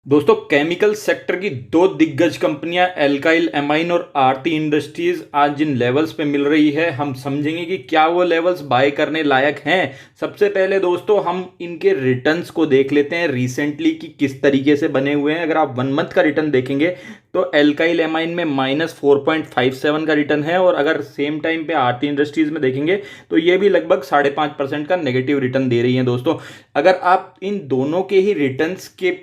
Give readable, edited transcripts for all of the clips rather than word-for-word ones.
दोस्तों chemical sector की दो दिग्गज कंपनियां एल्काइल एमाइन और आरती इंडस्ट्रीज आज जिन लेवल्स पे मिल रही है, हम समझेंगे कि क्या वो लेवल्स बाय करने लायक हैं। सबसे पहले दोस्तों हम इनके रिटर्न्स को देख लेते हैं रिसेंटली कि किस तरीके से बने हुए हैं। अगर आप 1 मंथ का रिटर्न देखेंगे तो एल्काइल एमाइन में -4.57 का रिटर्न है, और अगर सेम टाइम पे आरती इंडस्ट्रीज में देखेंगे तो ये भी लगभग 5.5% का नेगेटिव रिटर्न दे रही है। दोस्तों अगर आप इन दोनों के ही रिटर्न्स के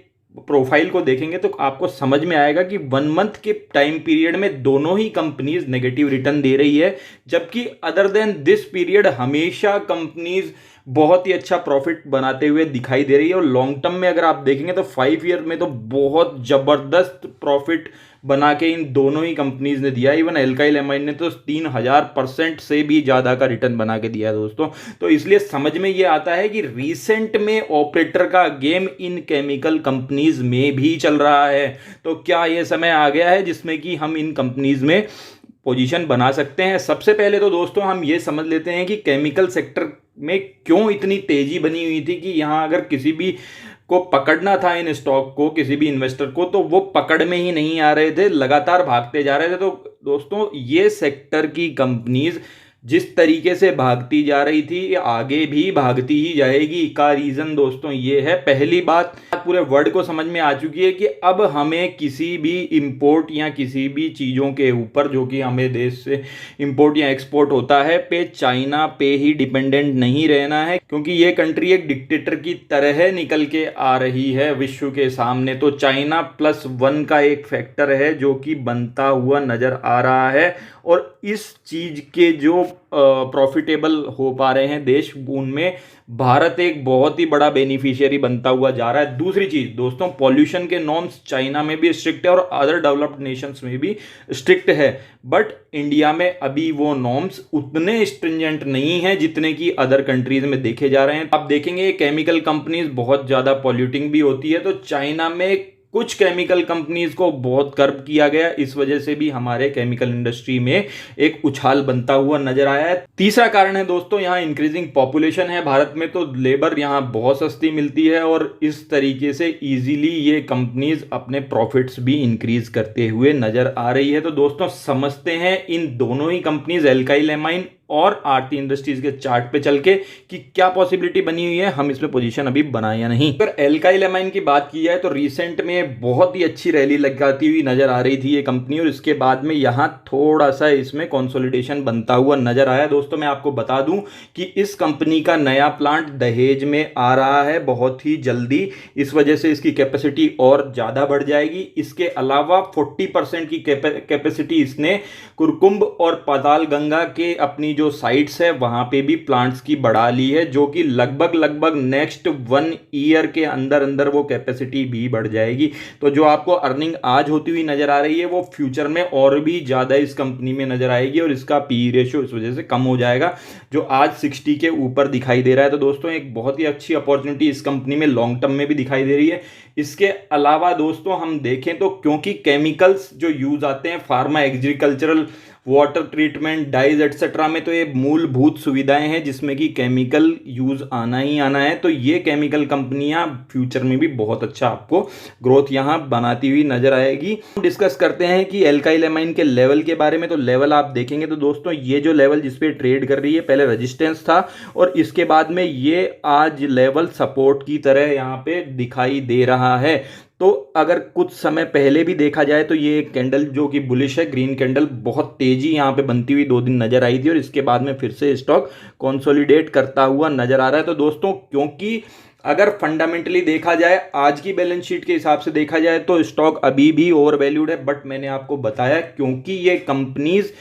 प्रोफाइल को देखेंगे तो आपको समझ में आएगा कि 1 मंथ के टाइम पीरियड में दोनों ही कंपनीज नेगेटिव रिटर्न दे रही है, जबकि अदर देन दिस पीरियड हमेशा कंपनीज बहुत ही अच्छा प्रॉफिट बनाते हुए दिखाई दे रही है। और लॉन्ग टर्म में अगर आप देखेंगे तो 5 ईयर में तो बहुत जबरदस्त प्रॉफिट बना के इन दोनों ही कंपनीज ने दिया। इवन एल्काइल एमाइन ने तो 3000% से भी ज्यादा का रिटर्न बना के दिया है दोस्तों। तो इसलिए समझ में ये आता है कि रिसेंट में ऑपरेटर का गेम इन केमिकल कंपनीज में भी चल रहा है। तो क्या ये समय आ गया है जिसमें कि हम इन कंपनीज में पोजीशन बना सकते हैं। सबसे पहले तो दोस्तों हम ये समझ लेते हैं कि केमिकल सेक्टर में क्यों इतनी तेजी बनी हुई थी कि यहां अगर किसी भी को पकड़ना था इन स्टॉक को, किसी भी इन्वेस्टर को, तो वो पकड़ में ही नहीं आ रहे थे, लगातार भागते जा रहे थे। तो दोस्तों ये सेक्टर की कंपनीज जिस तरीके से भागती जा रही थी ये आगे भी भागती ही जाएगी। का रीजन दोस्तों ये है, पहली बात पूरे वर्ल्ड को समझ में आ चुकी है कि अब हमें किसी भी इंपोर्ट या किसी भी चीज़ों के ऊपर जो कि हमें देश से इंपोर्ट या एक्सपोर्ट होता है पे चाइना पे ही डिपेंडेंट नहीं रहना है, क्योंकि ये कंट्री एक डिक्टेटर की तरह निकल के आ रही है विश्व के सामने। तो चाइना +1 का एक फैक्टर है जो कि बनता हुआ नजर आ रहा है, और इस चीज के जो प्रॉफिटेबल हो पा रहे हैं देश, उनमें भारत एक बहुत ही बड़ा बेनिफिशियरी बनता हुआ जा रहा है। दूसरी चीज दोस्तों, पॉल्यूशन के नॉर्म्स चाइना में भी स्ट्रिक्ट है और अदर डेवलप्ड नेशंस में भी स्ट्रिक्ट है, बट इंडिया में अभी वो नॉर्म्स उतने स्ट्रिंजेंट नहीं है जितने कि अदर कंट्रीज में देखे जा रहे हैं। आप देखेंगे केमिकल कंपनीज बहुत ज्यादा पॉल्यूटिंग भी होती है, तो चाइना में कुछ केमिकल कंपनीज को बहुत कर्ब किया गया, इस वजह से भी हमारे केमिकल इंडस्ट्री में एक उछाल बनता हुआ नजर आया है। तीसरा कारण है दोस्तों, यहाँ इंक्रीजिंग पॉपुलेशन है भारत में, तो लेबर यहाँ बहुत सस्ती मिलती है, और इस तरीके से इजीली ये कंपनीज अपने प्रॉफिट्स भी इंक्रीज करते हुए नजर आ रही है। तो दोस्तों समझते हैं इन दोनों ही कंपनीज एल्काइल एमाइन और आरती इंडस्ट्रीज के चार्ट पे चल के कि क्या पॉसिबिलिटी बनी हुई है, हम इसमें पोजीशन अभी बनाए या नहीं। अगर एल्काइल एमाइन की बात की जाए तो रिसेंट में बहुत ही अच्छी रैली लगाती हुई नजर आ रही थी ये कंपनी, और इसके बाद में यहां थोड़ा सा इसमें कंसोलिडेशन बनता हुआ नजर आया। दोस्तों मैं आपको बता दूं कि इस कंपनी का नया प्लांट दहेज में आ रहा है बहुत ही जल्दी, इस वजह से इसकी कैपेसिटी और ज्यादा बढ़ जाएगी। इसके अलावा 40% की कैपेसिटी इसने कुरकुंभ और पाताल गंगा के अपनी जो साइट्स है वहां पे भी प्लांट्स की बढ़ा ली है, जो कि लगभग नेक्स्ट 1 ईयर के अंदर अंदर वो कैपेसिटी भी बढ़ जाएगी। तो जो आपको अर्निंग आज होती हुई नजर आ रही है वो फ्यूचर में और भी ज्यादा इस कंपनी में नजर आएगी, और इसका पी रेशियो इस वजह से कम हो जाएगा जो आज 60 के ऊपर दिखाई दे रहा है। तो दोस्तों एक बहुत ही अच्छी अपॉर्चुनिटी इस कंपनी में लॉन्ग टर्म में भी दिखाई दे रही है। इसके अलावा दोस्तों हम देखें तो क्योंकि केमिकल्स जो यूज आते हैं pharma, agricultural, water treatment, dyes etcetera में, तो ये मूलभूत सुविधाएं हैं जिसमें कि केमिकल यूज आना ही आना है। तो ये केमिकल कंपनियां फ्यूचर में भी बहुत अच्छा आपको ग्रोथ यहां बनाती हुई नजर आएगी। हम डिस्कस करते हैं कि एल्काइल एमाइन के लेवल के बारे में। तो लेवल आप देखेंगे तो दोस्तों ये जो लेवल जिसपे ट्रेड कर रही है पहले रेजिस्टेंस था, और इसके बाद में ये आज लेवल सपोर्ट की तरह यहां पे दिखाई दे रहा है। तो अगर कुछ समय पहले भी देखा जाए तो ये कैंडल जो कि बुलिश है, ग्रीन कैंडल, बहुत तेजी यहां पे बनती हुई 2 दिन नजर आई थी, और इसके बाद में फिर से स्टॉक कंसोलिडेट करता हुआ नजर आ रहा है। तो दोस्तों क्योंकि अगर फंडामेंटली देखा जाए, आज की बैलेंस शीट के हिसाब से देखा जाए तो स्टॉक अभी भी ओवर वैल्यूड है, बट मैंने आपको बताया क्योंकि ये कंपनीज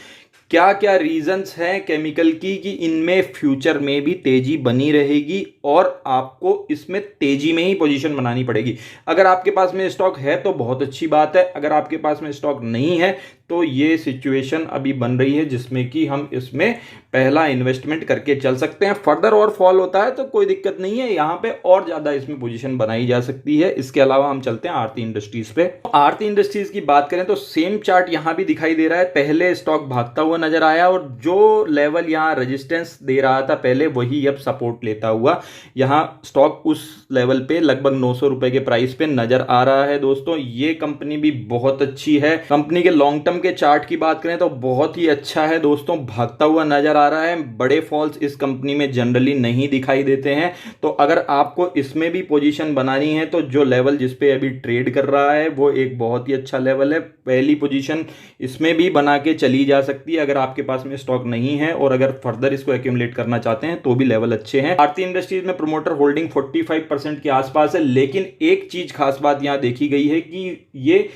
क्या क्या रीजंस हैं केमिकल की कि इनमें फ्यूचर में भी तेजी बनी रहेगी, और आपको इसमें तेजी में ही पोजीशन बनानी पड़ेगी। अगर आपके पास में स्टॉक है तो बहुत अच्छी बात है, अगर आपके पास में स्टॉक नहीं है तो ये सिचुएशन अभी बन रही है जिसमें कि हम इसमें पहला इन्वेस्टमेंट करके चल सकते हैं। फर्दर और फॉल होता है तो कोई दिक्कत नहीं है, यहाँ पे और ज्यादा इसमें पोजीशन बनाई जा सकती है। इसके अलावा हम चलते हैं आरती इंडस्ट्रीज पे। आरती इंडस्ट्रीज की बात करें तो सेम चार्ट यहाँ भी दिखाई दे रहा है, पहले स्टॉक भागता हुआ नजर आया और जो लेवल यहाँ रेजिस्टेंस दे रहा था पहले वही अब सपोर्ट लेता हुआ यहाँ स्टॉक उस लेवल पे लगभग 900 रुपए के प्राइस पे नजर आ रहा है। दोस्तों ये कंपनी भी बहुत अच्छी है। कंपनी के लॉन्ग टर्म के चार्ट की बात करें तो बहुत ही अच्छा है दोस्तों, भागता हुआ नजर आ रहा है। बड़े फॉल्स इस कंपनी में जनरली नहीं दिखाई देते हैं। तो अगर आपको इसमें भी पोजीशन बनानी है तो जो लेवल जिस पे अभी ट्रेड कर रहा है वो एक बहुत ही अच्छा लेवल है। पहली पोजीशन इसमें भी बना के चली जा सकती है अगर आपके पास में स्टॉक नहीं है और अगर फर्दर इसको एक्यूमुलेट करना चाहते हैं तो भी लेवल अच्छे हैं। आरती इंडस्ट्रीज में प्रमोटर होल्डिंग 45% के आसपास है, लेकिन एक चीज खास बात यहां देखी गई है कि ये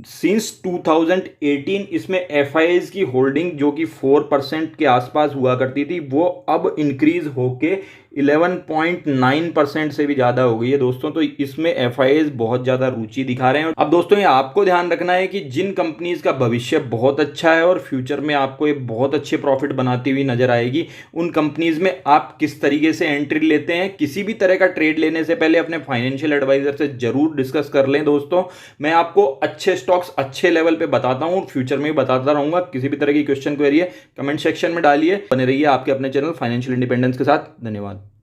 सिंस 2018 इसमें एफआईआईज की होल्डिंग जो कि 4% के आसपास हुआ करती थी वो अब इंक्रीज होके 11.9% से भी ज्यादा हो गई है दोस्तों। तो इसमें एफआईआईज बहुत ज्यादा रुचि दिखा रहे हैं। अब दोस्तों ये आपको ध्यान रखना है कि जिन कंपनीज का भविष्य बहुत अच्छा है और फ्यूचर में आपको एक बहुत अच्छे प्रॉफिट बनाती हुई नजर आएगी, उन कंपनीज में आप किस तरीके से एंट्री लेते हैं। किसी भी तरह का ट्रेड लेने से पहले अपने फाइनेंशियल एडवाइजर से जरूर डिस्कस कर लें दोस्तों। मैं आपको अच्छे स्टॉक्स अच्छे लेवल पे बताता हूं, फ्यूचर में भी बताता रहूंगा। किसी भी तरह की क्वेश्चन क्वेरी है कमेंट सेक्शन में डालिए। बने रहिए आपके अपने चैनल फाइनेंशियल इंडिपेंडेंस के साथ। धन्यवाद।